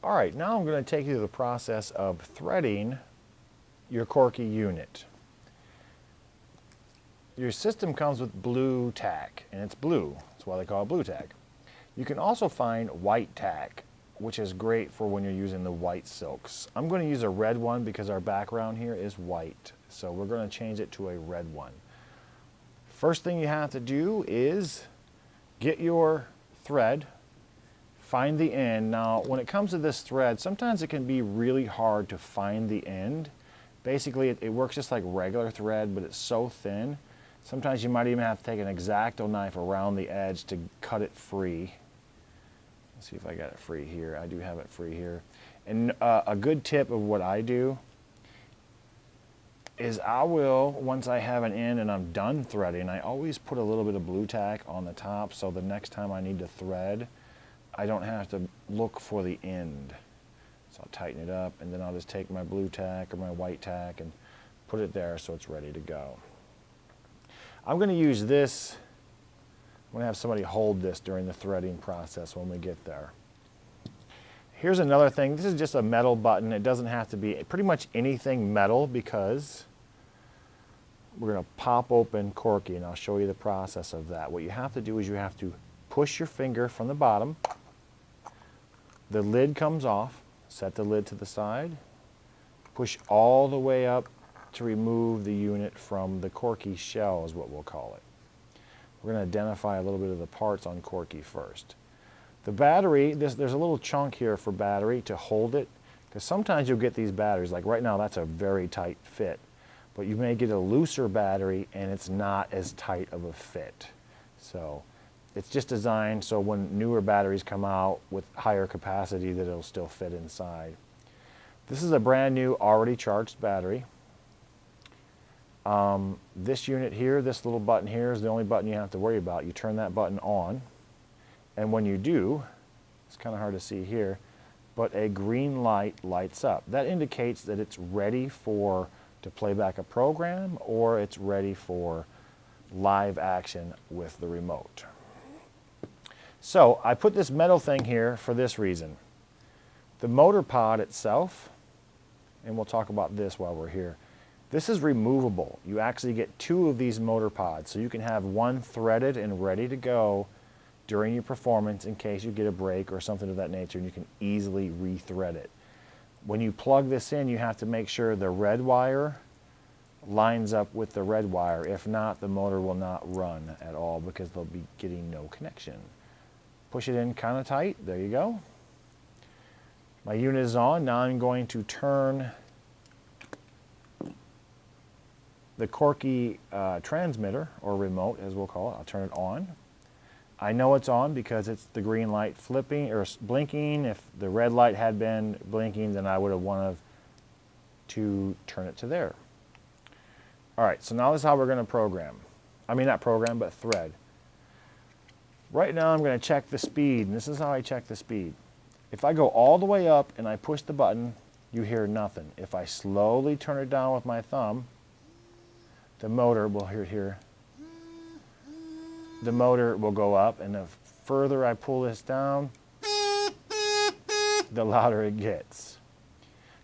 All right, now I'm going to take you through the process of threading your corky unit. Your system comes with blue tack, and it's blue. That's why they call it blue tack. You can also find white tack, which is great for when you're using the white silks. I'm going to use a red one because our background here is white, so we're going to change it to a red one. First thing you have to do is get your thread, find the end. Now, when it comes to this thread, sometimes it can be really hard to find the end. Basically, it works just like regular thread, but it's so thin. Sometimes you might even have to take an X-Acto knife around the edge to cut it free. Let's see if I got it free here. I do have it free here. And a good tip of what I do is I will, once I have an end and I'm done threading, I always put a little bit of blue tack on the top so the next time I need to thread, I don't have to look for the end. So I'll tighten it up, and then I'll just take my blue tack or my white tack and put it there so it's ready to go. I'm going to use this. I'm going to have somebody hold this during the threading process when we get there. Here's another thing. This is just a metal button. It doesn't have to be pretty much anything metal because we're going to pop open corky, and I'll show you the process of that. What you have to do is you have to push your finger from the bottom. The lid comes off. Set the lid to the side. Push all the way up to remove the unit from the corky shell is what we'll call it. We're going to identify a little bit of the parts on corky first. The battery, there's a little chunk here for battery to hold it, because sometimes you'll get these batteries, like right now that's a very tight fit, but you may get a looser battery and it's not as tight of a fit. So it's just designed so when newer batteries come out with higher capacity that it'll still fit inside. This is a brand new already charged battery. This unit here, this little button here is the only button you have to worry about. You turn that button on, and when you do, it's kind of hard to see here, but a green light lights up. That indicates that it's ready to play back a program, or it's ready for live action with the remote. So I put this metal thing here for this reason. The motor pod itself, and we'll talk about this while we're here, this is removable. You actually get two of these motor pods, so you can have one threaded and ready to go during your performance in case you get a break or something of that nature, and you can easily rethread it. When you plug this in, you have to make sure the red wire lines up with the red wire. If not, the motor will not run at all because they'll be getting no connection. Push it in kind of tight. There you go. My unit is on. Now I'm going to turn the corky transmitter, or remote as we'll call it. I'll turn it on. I know it's on because it's the green light flipping or blinking. If the red light had been blinking, then I would have wanted to turn it to there. All right, so now this is how we're going to program. I mean, not program, but thread. Right now I'm going to check the speed, and this is how I check the speed. If I go all the way up and I push the button, you hear nothing. If I slowly turn it down with my thumb, the motor will hear. The motor will go up, and the further I pull this down, the louder it gets.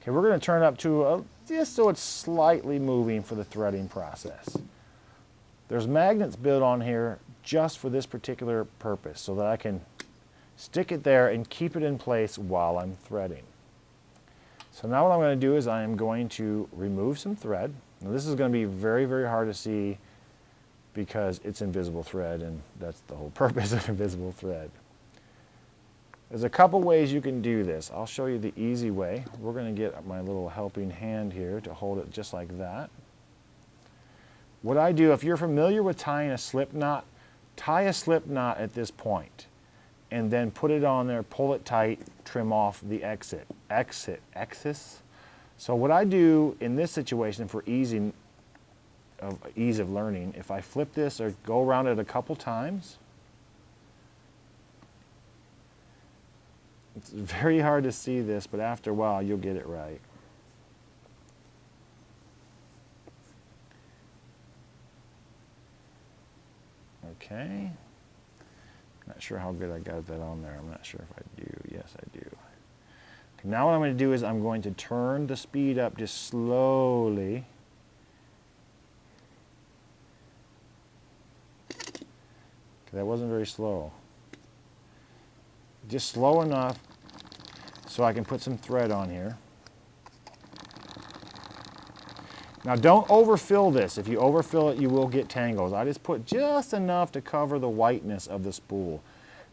Okay, we're going to turn it up to just so it's slightly moving for the threading process. There's magnets built on here just for this particular purpose, so that I can stick it there and keep it in place while I'm threading. So now what I'm going to do is I am going to remove some thread. Now this is going to be very, very hard to see because it's invisible thread, and that's the whole purpose of invisible thread. There's a couple ways you can do this. I'll show you the easy way. We're going to get my little helping hand here to hold it just like that. What I do, if you're familiar with tying a slip knot, tie a slip knot at this point and then put it on there, pull it tight, trim off the excess. So what I do in this situation for ease of learning, if I flip this or go around it a couple times, it's very hard to see this, but after a while you'll get it right. Okay. Not sure how good I got that on there. I'm not sure if I do. Yes, I do. Now what I'm going to do is I'm going to turn the speed up just slowly. That wasn't very slow. Just slow enough so I can put some thread on here. Now don't overfill this. If you overfill it, you will get tangles. I just put just enough to cover the whiteness of the spool.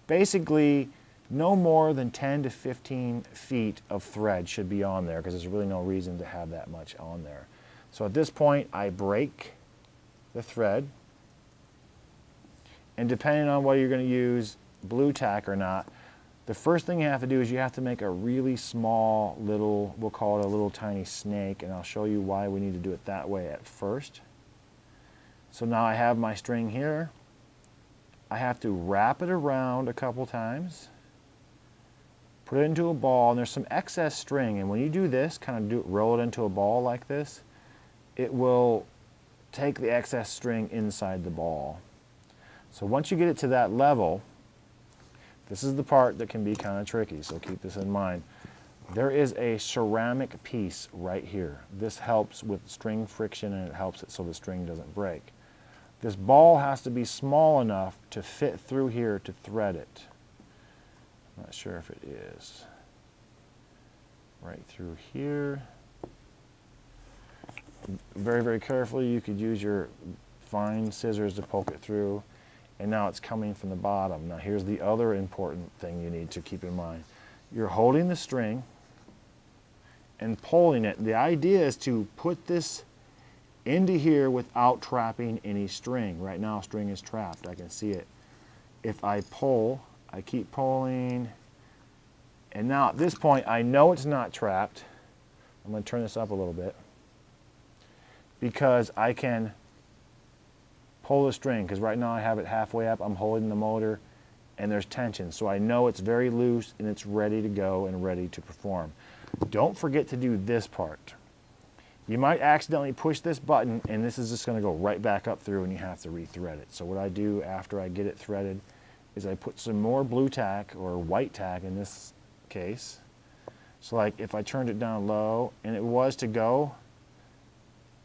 Basically, no more than 10 to 15 feet of thread should be on there because there's really no reason to have that much on there. So at this point, I break the thread. And depending on whether you're going to use blue tack or not, the first thing you have to do is you have to make a really small little, we'll call it a little tiny snake, and I'll show you why we need to do it that way at first. So now I have my string here. I have to wrap it around a couple times, put it into a ball, and there's some excess string, and when you do this, kind of roll it into a ball like this, it will take the excess string inside the ball. So once you get it to that level, this is the part that can be kind of tricky, so keep this in mind. There is a ceramic piece right here. This helps with string friction and it helps it so the string doesn't break. This ball has to be small enough to fit through here to thread it. I'm not sure if it is. Right through here. Very, very carefully, you could use your fine scissors to poke it through. And now it's coming from the bottom. Now here's the other important thing you need to keep in mind. You're holding the string and pulling it. The idea is to put this into here without trapping any string. Right now string is trapped, I can see it. If I pull, I keep pulling, and now at this point I know it's not trapped. I'm going to turn this up a little bit because I can pull the string, because right now I have it halfway up, I'm holding the motor, and there's tension. So I know it's very loose and it's ready to go and ready to perform. Don't forget to do this part. You might accidentally push this button and this is just going to go right back up through and you have to re-thread it. So what I do after I get it threaded is I put some more blue tack, or white tack in this case. So like if I turned it down low and it was to go,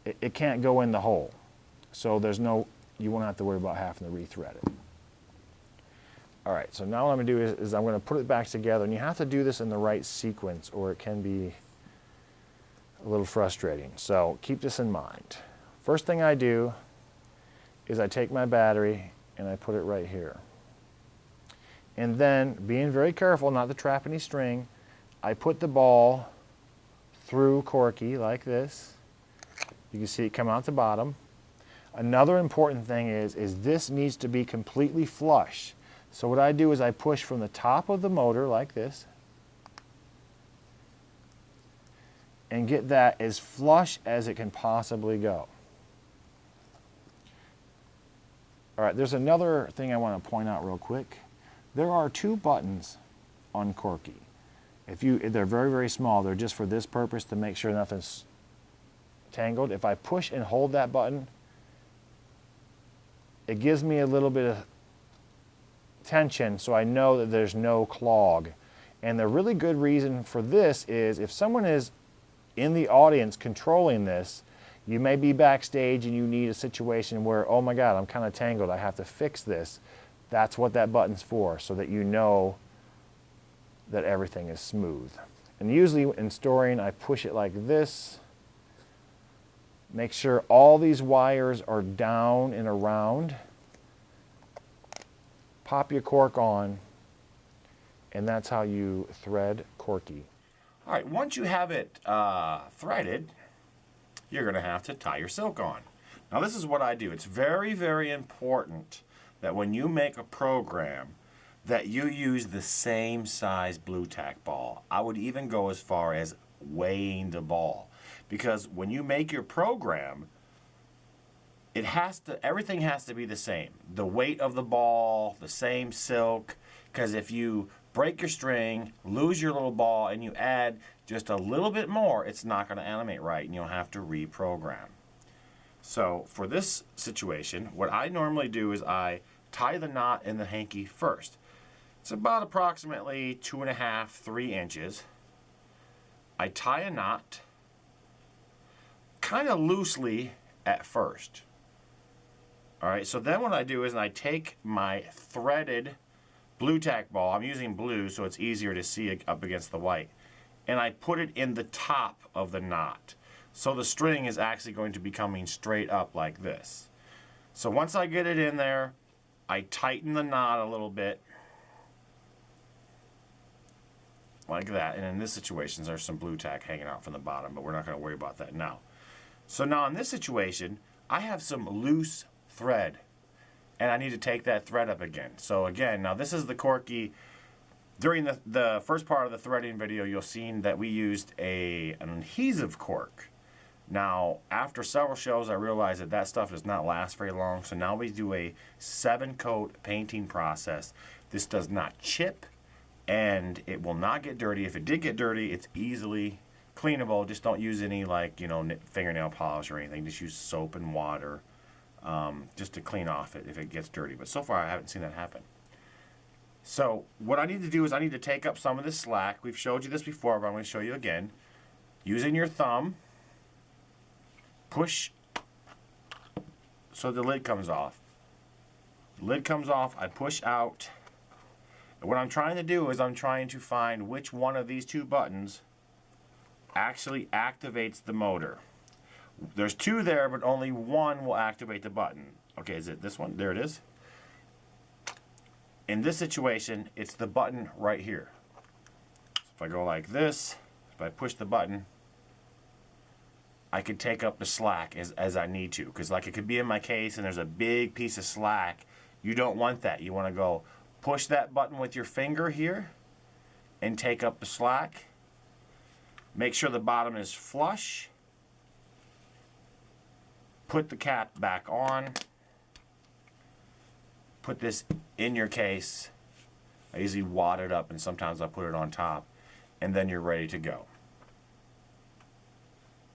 it can't go in the hole. So there's no, you won't have to worry about having to re-thread it. All right, so now what I'm going to do is I'm going to put it back together, and you have to do this in the right sequence or it can be a little frustrating. So keep this in mind. First thing I do is I take my battery and I put it right here. And then, being very careful not to trap any string, I put the ball through corky like this. You can see it come out the bottom. Another important thing is this needs to be completely flush. So what I do is I push from the top of the motor like this and get that as flush as it can possibly go. All right, there's another thing I want to point out real quick. There are two buttons on corky. They're very, very small. They're just for this purpose, to make sure nothing's tangled. If I push and hold that button, it gives me a little bit of tension so I know that there's no clog. And the really good reason for this is if someone is in the audience controlling this, you may be backstage and you need a situation where, oh my God, I'm kind of tangled, I have to fix this. That's what that button's for, so that you know that everything is smooth. And usually in storing, I push it like this. Make sure all these wires are down and around. Pop your cork on, and that's how you thread corky. All right, once you have it threaded, you're going to have to tie your silk on. Now this is what I do. It's very, very important that when you make a program that you use the same size blue tack ball. I would even go as far as weighing the ball, because when you make your program, everything has to be the same. The weight of the ball, the same silk, because if you break your string, lose your little ball, and you add just a little bit more, it's not going to animate right, and you'll have to reprogram. So for this situation, what I normally do is I tie the knot in the hanky first. It's about approximately 2.5 to 3 inches. I tie a knot kind of loosely at first. All right, so then what I do is I take my threaded blue tack ball. I'm using blue so it's easier to see it up against the white. And I put it in the top of the knot. So the string is actually going to be coming straight up like this. So once I get it in there, I tighten the knot a little bit. Like that. And in this situation, there's some blue tack hanging out from the bottom, but we're not going to worry about that now. So now in this situation, I have some loose thread. And I need to take that thread up again. So again, now this is the corky. During the first part of the threading video, you'll see that we used an adhesive cork. Now, after several shows, I realized that that stuff does not last very long. So now we do a 7-coat painting process. This does not chip, and it will not get dirty. If it did get dirty, it's easily cleanable. Just don't use any, like, you know, fingernail polish or anything. Just use soap and water. Just to clean off it if it gets dirty. But so far I haven't seen that happen. So what I need to do is I need to take up some of this slack. We've showed you this before, but I'm going to show you again. Using your thumb, push so the lid comes off. The lid comes off, I push out. And what I'm trying to do is I'm trying to find which one of these two buttons actually activates the motor. There's two there, but only one will activate the button. Okay, is it this one? There it is. In this situation, it's the button right here. So if I go like this, if I push the button, I can take up the slack as I need to. Because like it could be in my case and there's a big piece of slack. You don't want that. You want to go push that button with your finger here and take up the slack. Make sure the bottom is flush. Put the cap back on. Put this in your case. I usually wad it up and sometimes I put it on top. And then you're ready to go.